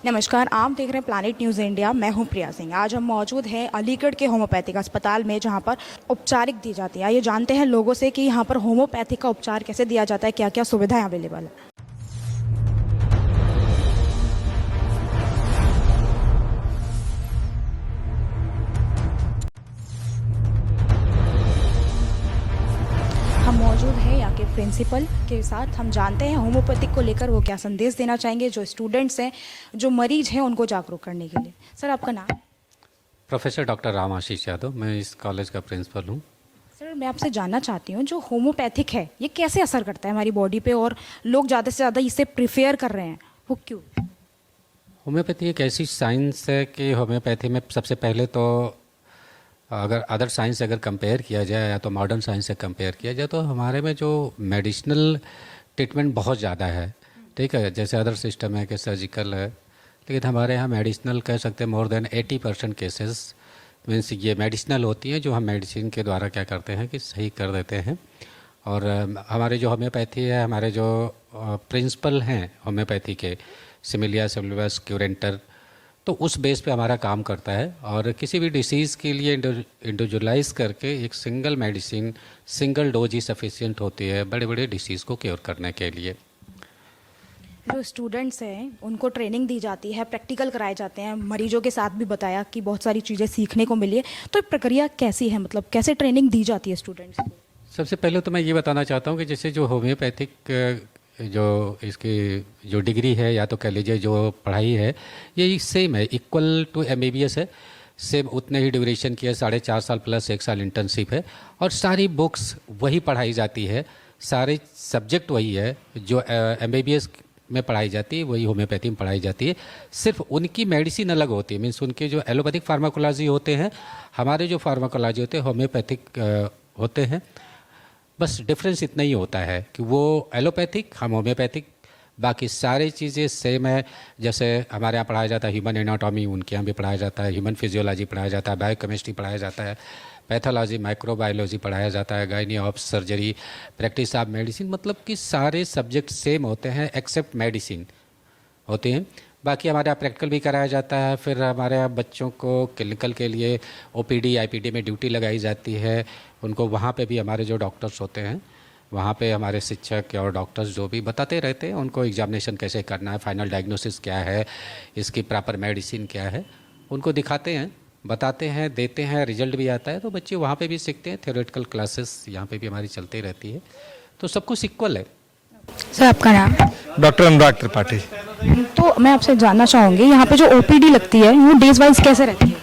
नमस्कार, आप देख रहे हैं प्लैनेट न्यूज़ इंडिया। मैं हूं प्रिया सिंह। आज हम मौजूद हैं अलीगढ़ के होम्योपैथिक अस्पताल में, जहां पर उपचारिक दी जाती है। ये जानते हैं लोगों से कि यहां पर होम्योपैथिक का उपचार कैसे दिया जाता है, क्या क्या सुविधाएं अवेलेबल है। हम मौजूद हैं यहाँ के प्रिंसिपल के साथ। हम जानते हैं होम्योपैथिक को लेकर वो क्या संदेश देना चाहेंगे, जो स्टूडेंट्स हैं, जो मरीज हैं, उनको जागरूक करने के लिए। सर, आपका नाम? प्रोफेसर डॉक्टर राम आशीष यादव, मैं इस कॉलेज का प्रिंसिपल हूँ। सर, मैं आपसे जानना चाहती हूँ, जो होम्योपैथिक है ये कैसे असर करता है हमारी बॉडी पे, और लोग ज़्यादा से ज़्यादा इसे प्रिफेयर कर रहे हैं, वो क्यों? होम्योपैथी एक ऐसी साइंस है कि होम्योपैथी में सबसे पहले तो अगर अदर साइंस से अगर कंपेयर किया जाए या तो मॉडर्न साइंस से कंपेयर किया जाए तो हमारे में जो मेडिसिनल ट्रीटमेंट बहुत ज़्यादा है। ठीक है, जैसे अदर सिस्टम है कि सर्जिकल है, लेकिन हमारे यहाँ मेडिसिनल कह सकते हैं मोर देन 80% केसेस मीन्स ये मेडिसिनल होती हैं, जो हम मेडिसिन के द्वारा क्या करते हैं कि सही कर देते हैं। और हमारे जो होम्योपैथी है, हमारे जो प्रिंसिपल हैं होम्योपैथी के, सिमिलिया, सिल्वियस, क्यूरेंटर, तो उस बेस पे हमारा काम करता है। और किसी भी डिसीज़ के लिए इंडिविजुअलाइज करके एक सिंगल मेडिसिन, सिंगल डोज ही सफिशिएंट होती है बड़े बड़े डिसीज़ को क्योर करने के लिए। जो स्टूडेंट्स हैं उनको ट्रेनिंग दी जाती है, प्रैक्टिकल कराए जाते हैं, मरीजों के साथ भी बताया कि बहुत सारी चीज़ें सीखने को मिली है। तो प्रक्रिया कैसी है, मतलब कैसे ट्रेनिंग दी जाती है स्टूडेंट्स को? सबसे पहले तो मैं ये बताना चाहता हूँ कि जैसे जो होम्योपैथिक जो इसकी जो डिग्री है या तो कह लीजिए जो पढ़ाई है, ये सेम है, इक्वल टू MBBS है। सेम उतने ही ड्यूरेशन की है, 4.5 साल प्लस 1 साल इंटर्नशिप है, और सारी बुक्स वही पढ़ाई जाती है, सारे सब्जेक्ट वही है जो MBBS में पढ़ाई जाती है, वही होम्योपैथी में पढ़ाई जाती है। सिर्फ उनकी मेडिसिन अलग होती है, मीन्स उनके जो एलोपैथिक फार्माकोलॉजी होते हैं, हमारे जो फार्माकोलॉजी होते हैं होम्योपैथिक होते हैं। बस डिफरेंस इतना ही होता है कि वो एलोपैथिक, हम होम्योपैथिक, बाकी सारी चीज़ें सेम है। जैसे हमारे यहाँ पढ़ाया जाता है ह्यूमन एनाटॉमी, उनके यहाँ भी पढ़ाया जाता है, ह्यूमन फिजियोलॉजी पढ़ाया जाता है, बायोकेमिस्ट्री पढ़ाया जाता है, पैथोलॉजी, माइक्रोबायोलॉजी पढ़ाया जाता है, gynae of surgery, practice of medicine, मतलब कि सारे सब्जेक्ट सेम होते हैं एक्सेप्ट मेडिसिन होते हैं। बाकी हमारे यहाँ प्रैक्टिकल भी कराया जाता है। फिर हमारे यहाँ बच्चों को क्लिनिकल के लिए OPD IPD में ड्यूटी लगाई जाती है, उनको वहाँ पे भी हमारे जो डॉक्टर्स होते हैं, वहाँ पे हमारे शिक्षक और डॉक्टर्स जो भी बताते रहते हैं उनको एग्जामिनेशन कैसे करना है, फाइनल डायग्नोसिस क्या है, इसकी प्रॉपर मेडिसिन क्या है, उनको दिखाते हैं, बताते हैं, देते हैं, रिजल्ट भी आता है। तो बच्चे वहाँ पे भी सीखते हैं। थ्योरेटिकल क्लासेस यहाँ पे भी हमारी चलती रहती है, तो सब कुछ इक्वल है। सर, आपका नाम? डॉक्टर अनुराग त्रिपाठी। तो मैं आपसे जानना चाहूँगी, यहाँ पे जो OPD लगती है वो डेज वाइज कैसे रहती है?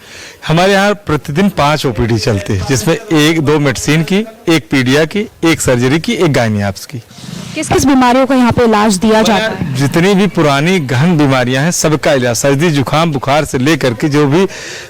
हमारे यहाँ प्रतिदिन 5 OPD चलती है, जिसमें 1-2 मेडिसिन की, 1 पीडिया की, 1 सर्जरी की, 1 गायनियाप्स की। किस किस बीमारियों का यहाँ पे इलाज दिया जाता है? जितनी भी पुरानी गहन बीमारियां हैं सबका इलाज, सर्दी जुकाम बुखार से लेकर के जो भी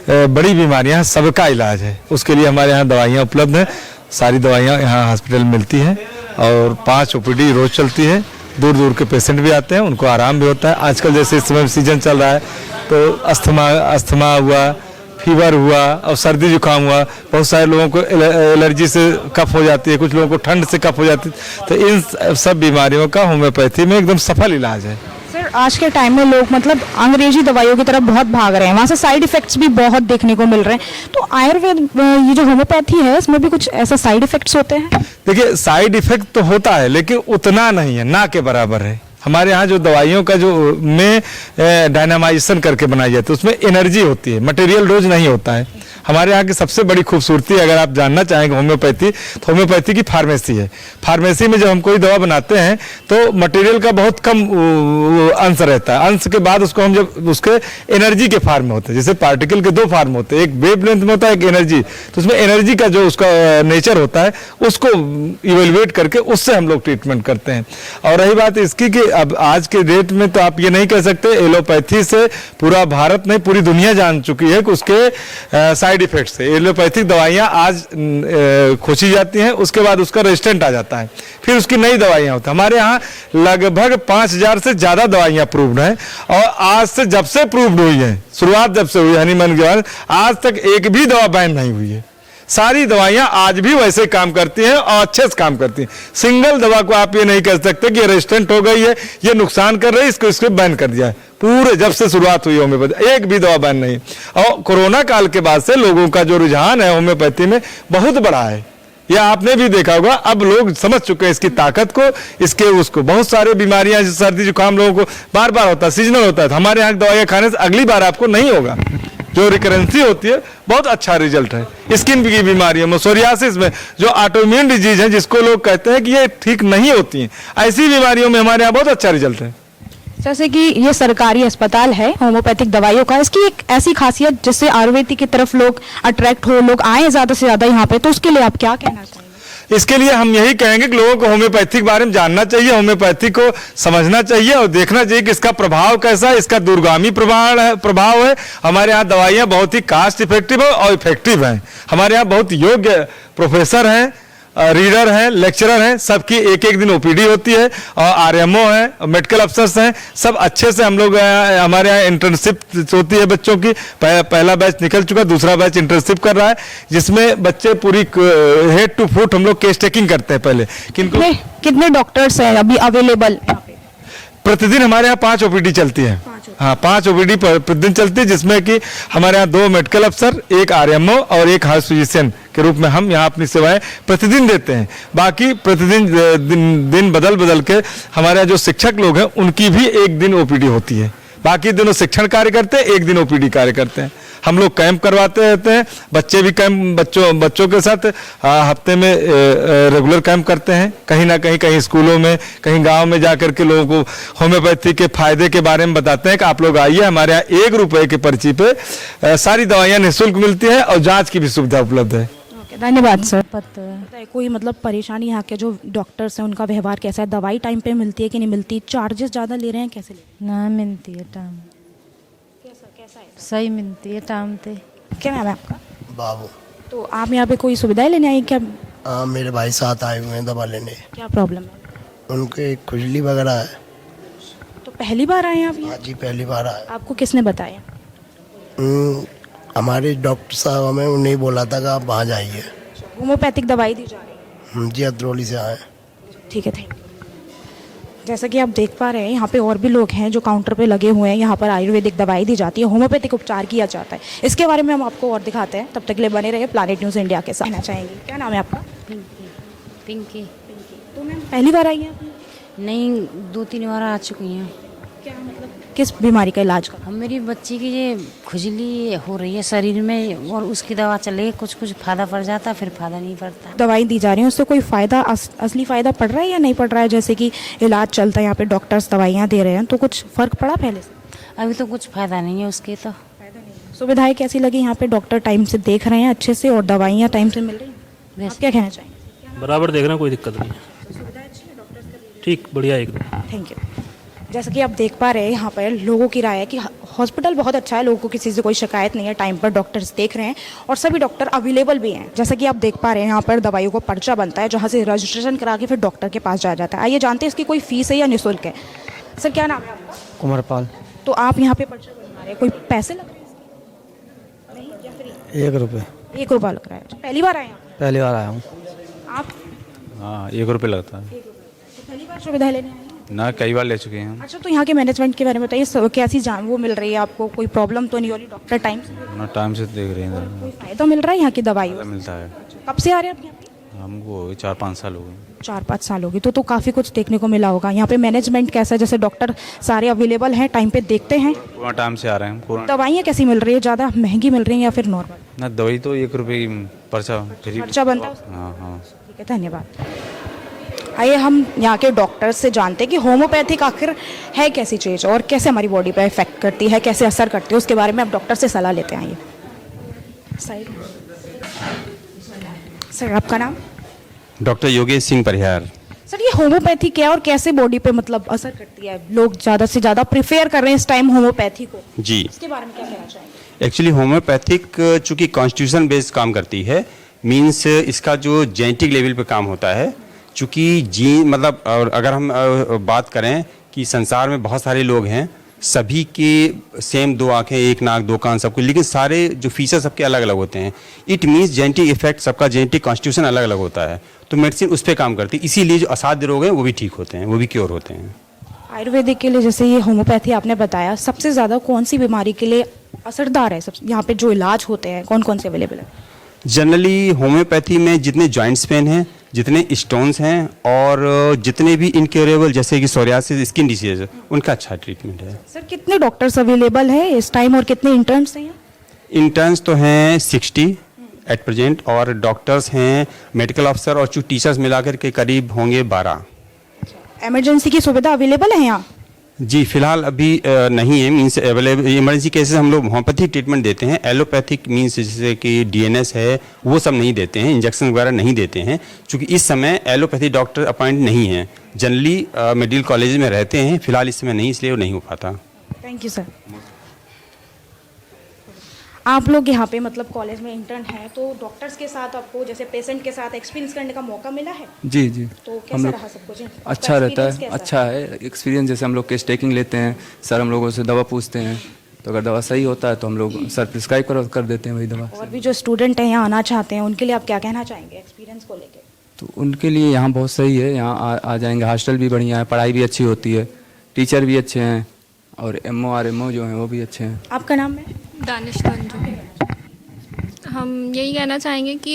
बड़ी बीमारियां हैं सबका इलाज है। उसके लिए हमारे यहाँ दवाइयाँ उपलब्ध हैं, सारी दवाइयाँ यहाँ हॉस्पिटल में मिलती हैं, और 5 OPD रोज चलती है। दूर दूर के पेशेंट भी आते हैं, उनको आराम भी होता है। आजकल जैसे इस समय सीजन चल रहा है तो अस्थमा हुआ, फीवर हुआ और सर्दी जुकाम हुआ, बहुत सारे लोगों को एलर्जी से कफ हो जाती है, कुछ लोगों को ठंड से कफ हो जाती है। तो इन सब बीमारियों का होम्योपैथी में एकदम सफल इलाज है। सर, आज के टाइम में लोग मतलब अंग्रेजी दवाइयों की तरफ बहुत भाग रहे हैं, वहाँ से साइड इफेक्ट्स भी बहुत देखने को मिल रहे हैं। तो आयुर्वेद, ये जो होम्योपैथी है, इसमें भी कुछ ऐसा साइड इफेक्ट्स होते हैं? देखिए, साइड इफेक्ट तो होता है लेकिन उतना नहीं है, ना के बराबर है। हमारे यहाँ जो दवाइयों का जो में डायनामाइजेशन करके बनाई जाती है उसमें एनर्जी होती है, मटेरियल डोज नहीं होता है। हमारे यहाँ की सबसे बड़ी खूबसूरती, अगर आप जानना चाहेंगे होम्योपैथी, तो होम्योपैथी की फार्मेसी है। फार्मेसी में जब हम कोई दवा बनाते हैं तो मटेरियल का बहुत कम अंश रहता है। अंश के बाद उसको हम जब उसके एनर्जी के फार्म में होते हैं, जैसे पार्टिकल के 2 फार्म होते हैं, एक वेवलेंथ में होता है, एक एनर्जी। तो उसमें एनर्जी का जो उसका नेचर होता है उसको इवेल्युएट करके उससे हम लोग ट्रीटमेंट करते हैं। और रही बात इसकी कि अब आज के डेट में तो आप ये नहीं कह सकते, एलोपैथी से पूरा भारत नहीं पूरी दुनिया जान चुकी है कि उसके साइड इफेक्ट से एलोपैथिक दवाइयां आज खोजी जाती हैं, उसके बाद उसका रेजिस्टेंट आ जाता है, फिर उसकी नई दवाइयां होती हैं। हमारे यहाँ लगभग 5000 से ज्यादा दवाइयां प्रूव्ड हैं, और आज से जब से प्रूव्ड हुई हैं, शुरुआत जब से हुई हनीमैन के बाद आज तक एक भी दवा बैन नहीं हुई है। सारी दवाइयां आज भी वैसे काम करती हैं और अच्छे से काम करती हैं। सिंगल दवा को आप ये नहीं कह सकते कि ये रेजिस्टेंट हो गई है, ये नुकसान कर रही है, इसको बैन कर दिया है। पूरे जब से शुरुआत हुई होम्योपैथी एक भी दवा बैन नहीं। और कोरोना काल के बाद से लोगों का जो रुझान है होम्योपैथी में बहुत बढ़ा है। ये आपने भी देखा होगा, अब लोग समझ चुके हैं इसकी ताकत को, इसके उसको। बहुत सारे बीमारियां जैसे सर्दी जुकाम लोगों को बार बार होता है, सीजनल होता है, तो हमारे यहाँ दवाइयाँ खाने से अगली बार आपको नहीं होगा। जो रिकरेंसी होती है बहुत अच्छा रिजल्ट है। स्किन की बीमारियों में, सोरियासिस में, जो ऑटोइम्यून डिजीज है जिसको लोग कहते हैं कि ये ठीक नहीं होती हैं, ऐसी बीमारियों में हमारे यहाँ बहुत अच्छा रिजल्ट है। जैसे कि ये सरकारी अस्पताल है होम्योपैथिक दवाइयों का, इसकी एक ऐसी खासियत जिससे आयुर्वेदिक की तरफ लोग अट्रैक्ट हो, लोग आए ज्यादा से ज्यादा यहाँ पे, तो उसके लिए आप क्या कहना चाहेंगे? इसके लिए हम यही कहेंगे कि लोगों को होम्योपैथी के बारे में जानना चाहिए, होम्योपैथी को समझना चाहिए और देखना चाहिए कि इसका प्रभाव कैसा है, इसका दूरगामी प्रभाव है। हमारे यहाँ दवाइयाँ बहुत ही कास्ट इफेक्टिव है और इफेक्टिव हैं। हमारे यहाँ बहुत योग्य प्रोफेसर हैं, रीडर हैं, लेक्चरर हैं, सबकी एक एक दिन ओपीडी होती है और आरएमओ है, मेडिकल अफसर्स हैं, सब अच्छे से हम लोग हमारे यहाँ इंटर्नशिप होती है बच्चों की। पहला बैच निकल चुका, दूसरा बैच इंटर्नशिप कर रहा है, जिसमें बच्चे पूरी हेड टू फुट हम लोग केस टेकिंग करते हैं। पहले कितने डॉक्टर्स हैं अभी अवेलेबल? प्रतिदिन हमारे यहाँ 5 ओपीडी चलती है। हाँ, 5 ओपीडी प्रतिदिन चलती है, जिसमें कि हमारे यहाँ 2 मेडिकल अफसर, 1 आरएमओ और 1 हाउस फिजिशियन के रूप में हम यहाँ अपनी सेवाएं प्रतिदिन देते हैं। बाकी प्रतिदिन दिन बदल बदल के हमारे यहाँ जो शिक्षक लोग हैं उनकी भी एक दिन ओपीडी होती है। बाकी दिनों शिक्षण कार्य करते हैं, एक दिन ओपीडी कार्य करते हैं। हम लोग कैंप करवाते रहते हैं, बच्चे भी कैंप बच्चों के साथ हफ्ते में रेगुलर कैंप करते हैं। कहीं ना कहीं स्कूलों में, कहीं गांव में जाकर के लोगों को होम्योपैथी के फायदे के बारे में बताते हैं कि आप लोग आइए, हमारे यहाँ 1 रुपए के पर्ची पे सारी दवाइयाँ निःशुल्क मिलती है और जाँच की भी सुविधा उपलब्ध है। धन्यवाद सर। कोई मतलब परेशानी यहाँ के जो डॉक्टर्स हैं उनका व्यवहार कैसा है? दवाई टाइम पे मिलती है कि नहीं मिलती? चार्जेस ज़्यादा ले रहे हैं, कैसे ले रहे हैं? ना मिलती है टाइम, कैसा है? सही मिलती है टाइम पे। क्या नाम है आपका? बाबू। तो आप यहाँ पे कोई सुविधाएं लेने आई क्या? हाँ, मेरे भाई साथ आए हुए हैं दवा लेने। क्या प्रॉब्लम है? उनके खुजली वगैरह है। तो पहली बार आए हैं आप यहाँ? हाँ जी, पहली बार आए। आपको किसने बताया? हमारे डॉक्टर साहब हमें उन्हें बोला था कि आप वहाँ जाइए। होम्योपैथिक दवाई दी जा रही है? जी, अदरौली से आए। ठीक है, थैंक यू। जैसा कि आप देख पा रहे हैं यहाँ पे और भी लोग हैं जो काउंटर पे लगे हुए हैं। यहाँ पर आयुर्वेदिक दवाई दी जाती है, होम्योपैथिक उपचार किया जाता है। इसके बारे में हम आपको और दिखाते हैं, तब तक के लिए बने रहिए प्लैनेट न्यूज़ इंडिया के साथ। कहना चाहेंगे, क्या नाम है आपका? पिंकी। तो मैम पहली बार आई हैं आप? नहीं, 2-3 बार आ चुकी हैं। क्या मतलब किस बीमारी का इलाज का? हम मेरी बच्ची की ये खुजली हो रही है शरीर में और उसकी दवा चल रही है, कुछ फ़ायदा पड़ जाता है, फिर फ़ायदा नहीं पड़ता। दवाई दी जा रही है, उससे कोई फ़ायदा असली फ़ायदा पड़ रहा है या नहीं पड़ रहा है? जैसे कि इलाज चलता है यहाँ पे, डॉक्टर्स दवाइयाँ दे रहे हैं, तो कुछ फ़र्क पड़ा पहले से? अभी तो कुछ फ़ायदा नहीं है उसके। तो सुविधाएं कैसी लगी यहाँ पे? डॉक्टर टाइम से देख रहे हैं अच्छे से और दवाइयाँ टाइम से मिल रही हैं? आप क्या कहना चाहेंगे? बराबर देख रहे हैं, कोई दिक्कत नहीं है। ठीक, बढ़िया एकदम। Thank you. जैसा कि आप देख पा रहे हैं यहाँ पर लोगों की राय है कि हॉस्पिटल बहुत अच्छा है, लोगों को किसी से कोई शिकायत नहीं है, टाइम पर डॉक्टर्स देख रहे हैं और सभी डॉक्टर अवेलेबल भी हैं। जैसा कि आप देख पा रहे हैं यहाँ पर दवाइयों को पर्चा बनता है, जहाँ से रजिस्ट्रेशन करा के फिर डॉक्टर के पास जाया जाता है। आइए जानते हैं इसकी कोई फीस है या निःशुल्क है। सर, क्या नाम है आपका? कुमारपाल। तो आप यहाँ पे पर्चा बनवा रहे हैं, कोई पैसे लग रहे हैं? नहीं, या फ्री? 1 रुपये। 1 रुपया लग रहा है। पहली बार आए हैं? पहली बार आया हूँ। आप? हाँ, 1 रुपये लगता है। तो पहली बार सुविधाएं लेने आए हैं? ना, कई बार ले चुके हैं हम। अच्छा, तो यहाँ के मैनेजमेंट के बारे में बताइए, कैसी जान वो मिल रही है आपको? कोई प्रॉब्लम तो नहीं हो रही? डॉक्टर टाइम से ना, टाइम से देख रहे हैं। कोई फायदा मिल रहा है यहाँ की दवाइयों से? मिलता है। कब से आ रहे हैं आप यहाँ पे? हमको 4-5 साल हो गए। 4-5 साल होगी तो काफ़ी कुछ देखने को मिला होगा। यहाँ पे मैनेजमेंट कैसा है? जैसे डॉक्टर सारे अवेलेबल हैं, टाइम पे देखते हैं? पूरा टाइम से आ रहे हैं। पूरा दवाइयाँ कैसी मिल रही है? ज़्यादा महंगी मिल रही हैं या फिर नॉर्मल? ना, दवाई तो 1 रुपये की पर्चा फ्री। खर्चा बनता है? हाँ हाँ। ठीक है, धन्यवाद। आइए हम यहाँ के डॉक्टर्स से जानते हैं कि होम्योपैथिक आखिर है कैसी चीज़ और कैसे हमारी बॉडी पे इफेक्ट करती है, कैसे असर करती है, उसके बारे में आप डॉक्टर से सलाह लेते हैं। आइए साइड। सर, आपका नाम? डॉक्टर योगेश सिंह परिहार। सर, ये होम्योपैथी क्या है और कैसे बॉडी पे मतलब असर करती है? लोग ज़्यादा से ज़्यादा प्रेफर कर रहे हैं इस टाइम होम्योपैथी को, जी, इसके बारे में क्या कहना चाहेंगे? एक्चुअली होम्योपैथिक चूँकि कॉन्स्टिट्यूशन बेस्ड काम करती है, मीन्स इसका जो जेनेटिक लेवल पे काम होता है। चूँकि जीन मतलब, और अगर हम बात करें कि संसार में बहुत सारे लोग हैं सभी के सेम 2 आंखें, 1 नाक, 2 कान, सब कुछ, लेकिन सारे जो फीचर सबके अलग अलग होते हैं। इट मीन्स जेनेटिक इफेक्ट, सबका जेनेटिक कॉन्स्टिट्यूशन अलग अलग होता है, तो मेडिसिन उस पर काम करती है। इसीलिए जो असाध्य रोग हैं वो भी ठीक होते हैं, वो भी क्योर होते हैं। आयुर्वेदिक के लिए जैसे ये होम्योपैथी आपने बताया, सबसे ज़्यादा कौन सी बीमारी के लिए असरदार है? सब यहाँ पे जो इलाज होते हैं कौन कौन से अवेलेबल है? जनरली होम्योपैथी में जितने जॉइंट्स पेन हैं, जितने स्टोन्स हैं और जितने भी इनक्योरेबल जैसे कि सोरियासिस, स्किन डिसीज, उनका अच्छा ट्रीटमेंट है। सर कितने डॉक्टर्स अवेलेबल हैं इस टाइम और कितने इंटर्न्स हैं यहाँ? इंटर्न्स तो हैं 60 एट प्रेजेंट, और डॉक्टर्स हैं, मेडिकल ऑफिसर और जो टीचर्स मिलाकर के करीब होंगे 12। इमरजेंसी की सुविधा अवेलेबल है यहाँ? जी फिलहाल अभी नहीं है, मीन्स अवेलेबल। इमरजेंसी केसेस हम लोग होम्योपैथिक ट्रीटमेंट देते हैं। एलोपैथिक मीन्स जैसे कि डीएनएस है, वो सब नहीं देते हैं, इंजेक्शन वगैरह नहीं देते हैं, क्योंकि इस समय एलोपैथी डॉक्टर अपॉइंट नहीं हैं। जनरली मेडिकल कॉलेज में रहते हैं, फिलहाल इस समय नहीं, इसलिए वो नहीं हो पाता। Thank you sir. आप लोग यहाँ पे मतलब कॉलेज में इंटर्न हैं, तो डॉक्टर्स के साथ आपको जैसे पेशेंट के साथ एक्सपीरियंस करने का मौका मिला है? जी जी, तो हम कैसा लोग रहा सब कुछ? अच्छा रहता है, अच्छा है एक्सपीरियंस। जैसे हम लोग केस टेकिंग लेते हैं, सर हम लोगों से दवा पूछते हैं, तो अगर दवा सही होता है तो हम लोग सर प्रिस्क्राइब कर देते हैं वही दवा। और भी जो स्टूडेंट हैं यहाँ आना चाहते हैं, उनके लिए आप क्या कहना चाहेंगे एक्सपीरियंस को लेकर? तो उनके लिए यहाँ बहुत सही है, यहाँ आ जाएंगे। हॉस्टल भी बढ़िया है, पढ़ाई भी अच्छी होती है, टीचर भी अच्छे हैं, और एमओ जो हैं वो भी अच्छे हैं। आपका नाम है? दानिश तंजू। हम यही कहना चाहेंगे कि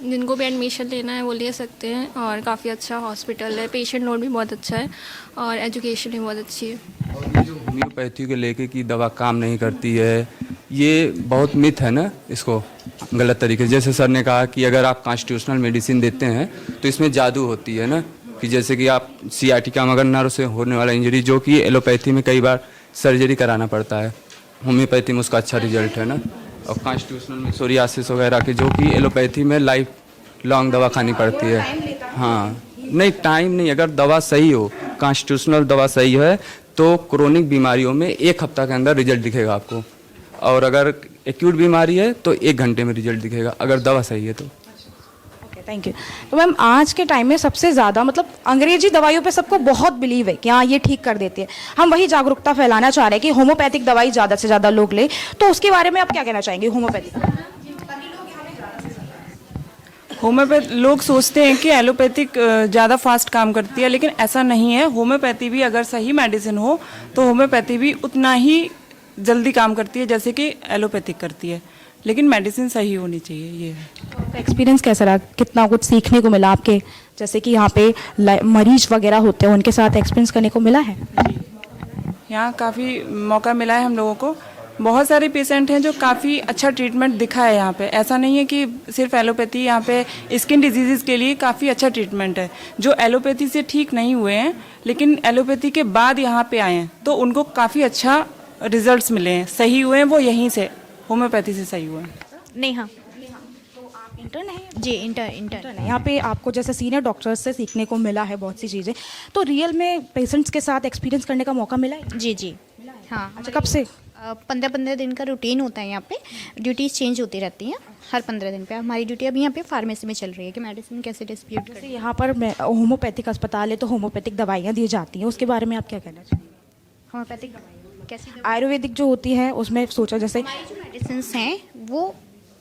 जिनको भी एडमिशन लेना है वो ले सकते हैं, और काफ़ी अच्छा हॉस्पिटल है, पेशेंट लोड भी बहुत अच्छा है, और एजुकेशन भी बहुत अच्छी है। और ये जो होम्योपैथी को लेके कि दवा काम नहीं करती है, ये बहुत मिथ है ना, इसको गलत तरीके से। जैसे सर ने कहा कि अगर आप कॉन्स्टिट्यूशनल मेडिसिन देते हैं तो इसमें जादू होती है ना, कि जैसे कि आप सियाटिका मगर नर्व से होने वाला इंजरी, जो कि एलोपैथी में कई बार सर्जरी कराना पड़ता है, होम्योपैथी में उसका अच्छा रिजल्ट है ना। और कॉन्स्टिट्यूशनल में सोरियासिस वगैरह की, जो कि एलोपैथी में लाइफ लॉन्ग दवा खानी पड़ती है। हाँ नहीं, टाइम नहीं, अगर दवा सही हो, कॉन्स्टिट्यूशनल दवा सही है, तो क्रोनिक बीमारियों में 1 हफ्ता के अंदर रिजल्ट दिखेगा आपको, और अगर एक्यूट बीमारी है तो 1 घंटे में रिजल्ट दिखेगा, अगर दवा सही है तो। Thank you. तो मैम आज के टाइम में सबसे ज़्यादा मतलब अंग्रेजी दवाइयों पे सबको बहुत बिलीव है कि हाँ ये ठीक कर देती है। हम वही जागरूकता फैलाना चाह रहे हैं कि होम्योपैथिक दवाई ज़्यादा से ज़्यादा लोग ले, तो उसके बारे में आप क्या कहना चाहेंगे? होम्योपैथ लोग सोचते हैं कि एलोपैथिक ज़्यादा फास्ट काम करती है, लेकिन ऐसा नहीं है। होम्योपैथी भी अगर सही मेडिसिन हो तो होम्योपैथी भी उतना ही जल्दी काम करती है जैसे कि एलोपैथिक करती है, लेकिन मेडिसिन सही होनी चाहिए। ये है। एक्सपीरियंस कैसा रहा? कितना कुछ सीखने को मिला आपके? जैसे कि यहाँ पे मरीज वगैरह होते हैं, उनके साथ एक्सपीरियंस करने को मिला है? यहाँ काफ़ी मौका मिला है हम लोगों को। बहुत सारे पेशेंट हैं जो काफ़ी अच्छा ट्रीटमेंट दिखा है यहाँ पे। ऐसा नहीं है कि सिर्फ एलोपैथी, यहाँ पे स्किन डिजीज़ के लिए काफ़ी अच्छा ट्रीटमेंट है। जो एलोपैथी से ठीक नहीं हुए हैं लेकिन एलोपैथी के बाद यहाँ पे आए हैं, तो उनको काफ़ी अच्छा रिजल्ट्स मिले हैं, सही हुए हैं वो यहीं से, होम्योपैथी से सही हुए हैं। नेहा, तो आप इंटर्न हैं? जी इंटर्न है। यहाँ पे आपको जैसे सीनियर डॉक्टर्स से सीखने को मिला है बहुत सी चीज़ें, तो रियल में पेशेंट्स के साथ एक्सपीरियंस करने का मौका मिला है? जी हाँ। अच्छा, कब से? 15 दिन का रूटीन होता है यहाँ पे, ड्यूटीज़ चेंज होती रहती हैं हर 15 दिन पे। हमारी ड्यूटी अभी यहाँ पे फार्मेसी में चल रही है कि मेडिसिन कैसे डिस्ट्रीब्यूट करें। यहाँ पर होम्योपैथिक अस्पताल है, तो होम्योपैथिक दवाइयाँ दी जाती हैं, उसके बारे में आप क्या कहना चाहिए? होम्योपैथिक कैसी? आयुर्वेदिक जो होती है उसमें सोचा जैसे हमारी जो मेडिसिन हैं वो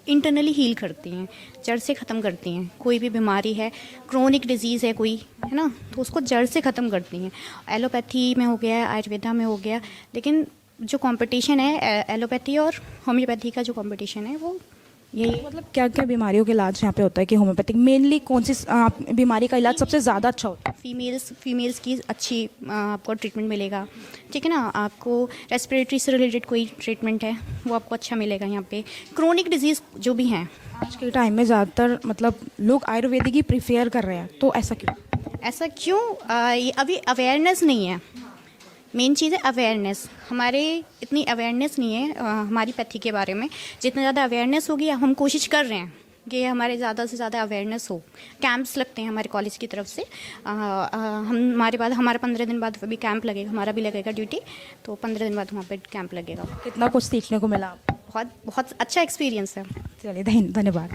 इंटरनली हील करती हैं, जड़ से ख़त्म करती हैं। कोई भी बीमारी है, क्रोनिक डिजीज़ है कोई, है ना, तो उसको जड़ से ख़त्म करती हैं। एलोपैथी में हो गया, आयुर्वेदा में हो गया, लेकिन जो कंपटीशन है एलोपैथी और होम्योपैथी का जो कंपटीशन है वो यही। मतलब क्या क्या बीमारियों का इलाज यहाँ पे होता है कि होम्योपैथिक मेनली कौन सी बीमारी का इलाज सबसे ज़्यादा अच्छा होता है? फीमेल्स की अच्छी आपको ट्रीटमेंट मिलेगा, ठीक है ना। आपको रेस्पिरेटरी से रिलेटेड कोई ट्रीटमेंट है वो आपको अच्छा मिलेगा यहाँ पे। क्रोनिक डिजीज़ जो भी हैं आज के टाइम में ज़्यादातर मतलब लोग आयुर्वेदिक ही प्रीफेयर कर रहे हैं, तो ऐसा क्यों? ये अभी अवेयरनेस नहीं है। मेन चीज़ है अवेयरनेस। हमारे इतनी अवेयरनेस नहीं है हमारी पैथी के बारे में। जितना ज़्यादा अवेयरनेस होगी, हम कोशिश कर रहे हैं कि हमारे ज़्यादा से ज़्यादा अवेयरनेस हो। कैंप्स लगते हैं हमारे कॉलेज की तरफ से। हमारे 15 दिन बाद भी कैंप लगेगा, हमारा भी लगेगा ड्यूटी, तो 15 दिन बाद वहाँ पे कैंप लगेगा। कितना कुछ सीखने को मिला? बहुत अच्छा एक्सपीरियंस है। चलिए धन्यवाद।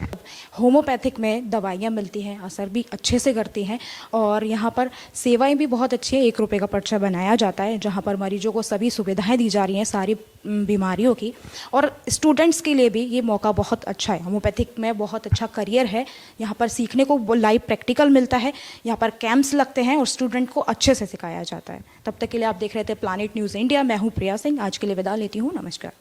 होम्योपैथिक में दवाइयाँ मिलती हैं, असर भी अच्छे से करती हैं और यहाँ पर सेवाएं भी बहुत अच्छी है। 1 रुपये का पर्चा बनाया जाता है जहाँ पर मरीजों को सभी सुविधाएं दी जा रही हैं सारी बीमारियों की। और स्टूडेंट्स के लिए भी ये मौका बहुत अच्छा है। होम्योपैथिक में बहुत अच्छा करियर है, यहाँ पर सीखने को लाइव प्रैक्टिकल मिलता है, यहाँ पर कैंप्स लगते हैं और स्टूडेंट को अच्छे से सिखाया जाता है। तब तक के लिए आप देख रहे थे प्लैनेट न्यूज़ इंडिया। मैं हूँ प्रिया सिंह, आज के लिए विदा लेती हूँ, नमस्कार।